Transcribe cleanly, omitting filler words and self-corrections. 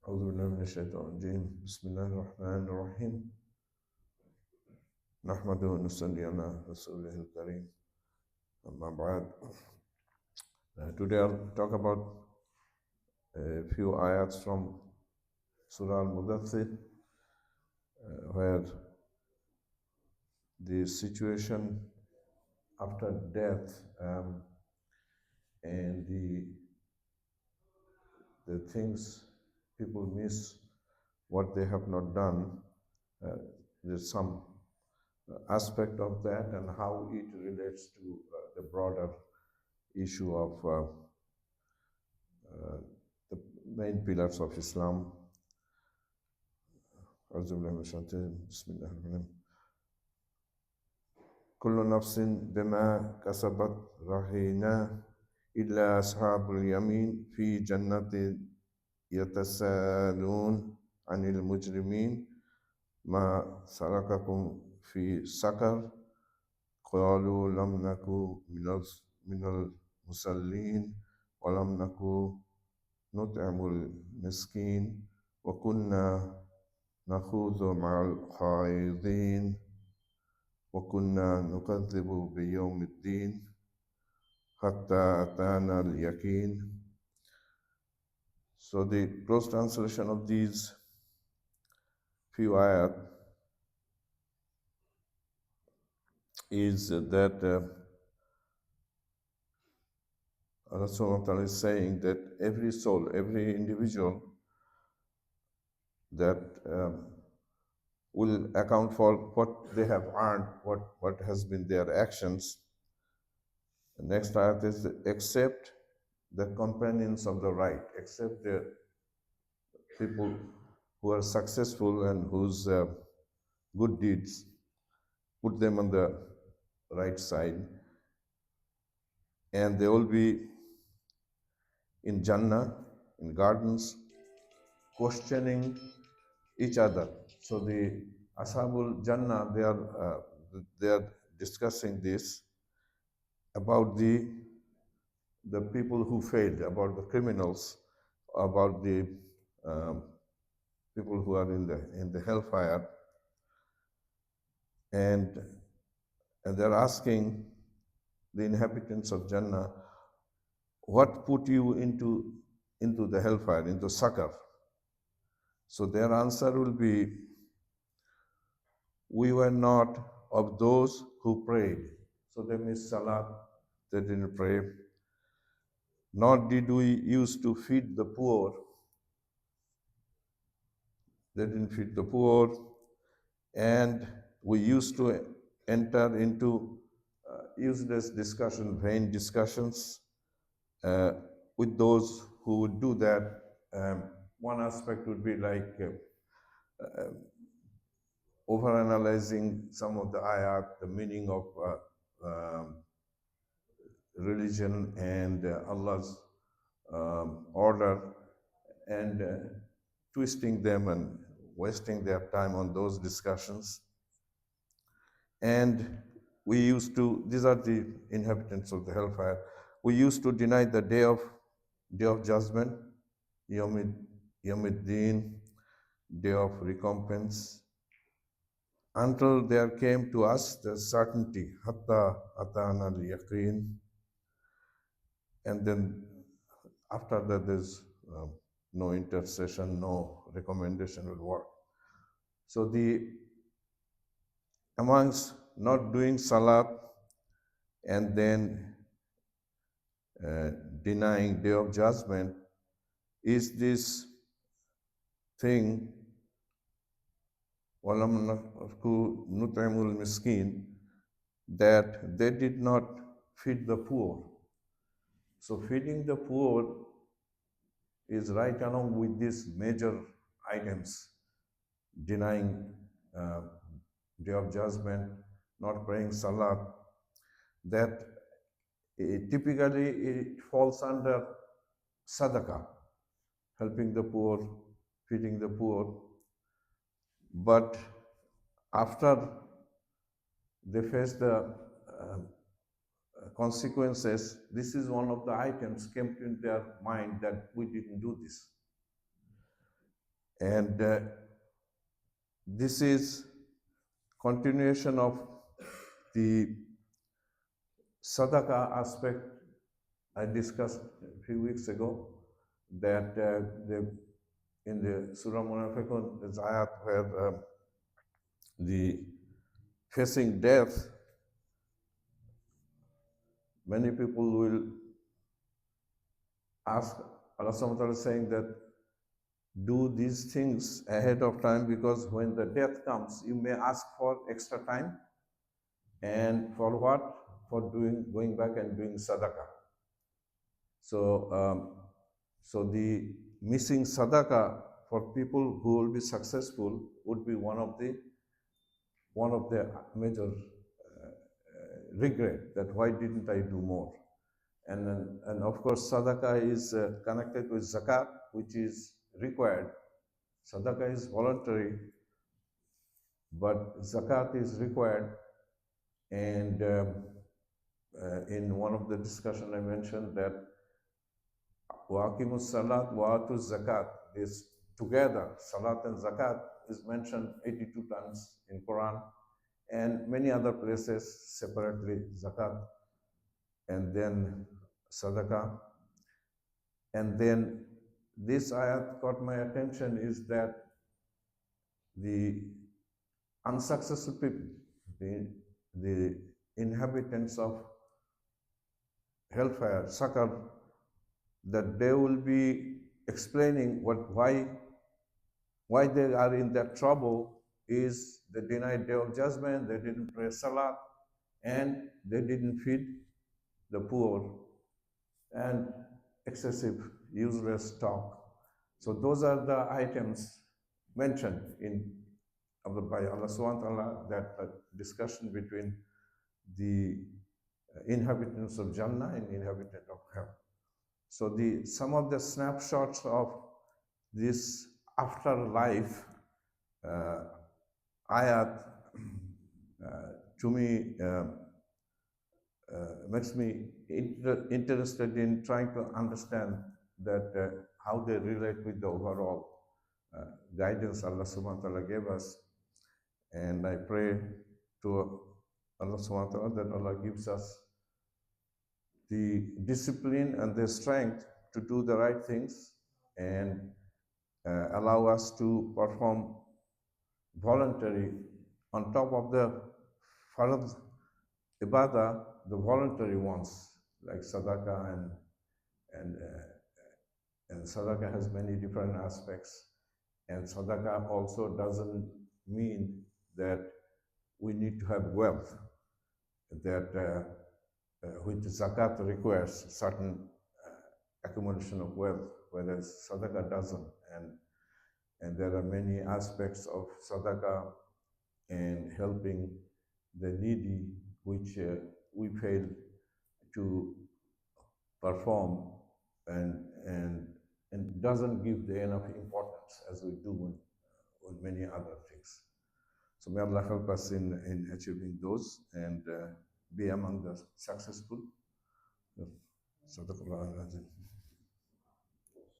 أعوذ بالله من الشيطان الرجيم بسم الله الرحمن الرحيم نحمده ونصلي على رسوله الكريم أما بعد. Today I'll talk about a few ayats from Surah Al-Mudaththir, where the situation after death and the things people miss what they have not done. Uh, there's some aspect of that and how it relates to the broader issue of the main pillars of Islam. أعوذ بالله من الشيطان الرجيم. بسم الله الرحمن الرحيم. كل نفس بما كسبت رهينة إلا أصحاب اليمين في جنة يتساءلون عن المجرمين ما سلككم في سقر قالوا لم نكن من المصلين ولم نكن نطعم المسكين وكنا نخوض مع الخائضين وكنا نكذب بيوم الدين حتى أتانا اليقين. So the close translation of these few ayat is that Rasulullah is saying that every soul, every individual that will account for what they have earned, what has been their actions. The next ayat is except the companions of the right, except the people who are successful and whose good deeds put them on the right side, and they will be in Jannah, in gardens, questioning each other. So the Ashabul Jannah, they are discussing this about the people who failed, about the criminals, about the um, people who are in the hellfire, and they're asking the inhabitants of Jannah, what put you into the hellfire, into Sakar? So their answer will be, we were not of those who prayed. So they missed Salat, they didn't pray. Nor did we used to feed the poor. They didn't feed the poor. And we used to enter into useless discussion, vain discussions with those who would do that. One aspect would be like overanalyzing some of the ayat, the meaning of religion and Allah's order, and twisting them and wasting their time on those discussions. And we used to, these are the inhabitants of the hellfire, we used to deny the day of judgment, Yawmiddin, day of recompense, until there came to us the certainty, hatta atana al-yaqeen. And then after that, there's no intercession, no recommendation will work. So amongst not doing salat and then denying day of judgment is this thing, walam naku nut'imul miskin, that they did not feed the poor. So feeding the poor is right along with these major items, denying day of judgment, not praying salat, that typically it falls under sadaqah, helping the poor, feeding the poor. But after they face the consequences, this is one of the items came in their mind that we didn't do this. And this is continuation of the sadaka aspect I discussed a few weeks ago, that in the Surah Munafiqun, there's ayat where the facing death, many people will ask, Allah subhanahu wa ta'ala is saying that do these things ahead of time, because when the death comes, you may ask for extra time. And for what? For going back and doing sadaqah. So, so the missing sadaqah for people who will be successful would be one of the major regret, that why didn't I do more? And of course, sadaqah is connected with zakat, which is required. Sadaqah is voluntary, but zakat is required. And in one of the discussion, I mentioned that Waqimus salat wa atu zakat, this together, salat and zakat, is mentioned 82 times in Quran, and many other places separately, zakat and then sadaqah. And then this ayat caught my attention, is that the unsuccessful people, the inhabitants of hellfire, Sakar, that they will be explaining why they are in that trouble is they denied day of judgment, they didn't pray salat, and they didn't feed the poor, and excessive useless talk. So those are the items mentioned by Allah subhanahu wa ta'ala, that discussion between the inhabitants of Jannah and inhabitants of hell. So some of the snapshots of this afterlife ayat to me makes me interested in trying to understand that how they relate with the overall guidance Allah subhanahu wa ta'ala gave us. And I pray to Allah subhanahu wa ta'ala that Allah gives us the discipline and the strength to do the right things, and allow us to perform voluntary on top of the farad ibadah, the voluntary ones like sadaqah, and sadaqah has many different aspects. And sadaqah also doesn't mean that we need to have wealth, that which zakat requires certain accumulation of wealth, whereas sadaqah doesn't. And there are many aspects of sadaqah and helping the needy, which we fail to perform, and doesn't give the enough importance as we do on many other things. So may Allah help us in achieving those, and be among the successful. Sadaqallah al-Azim.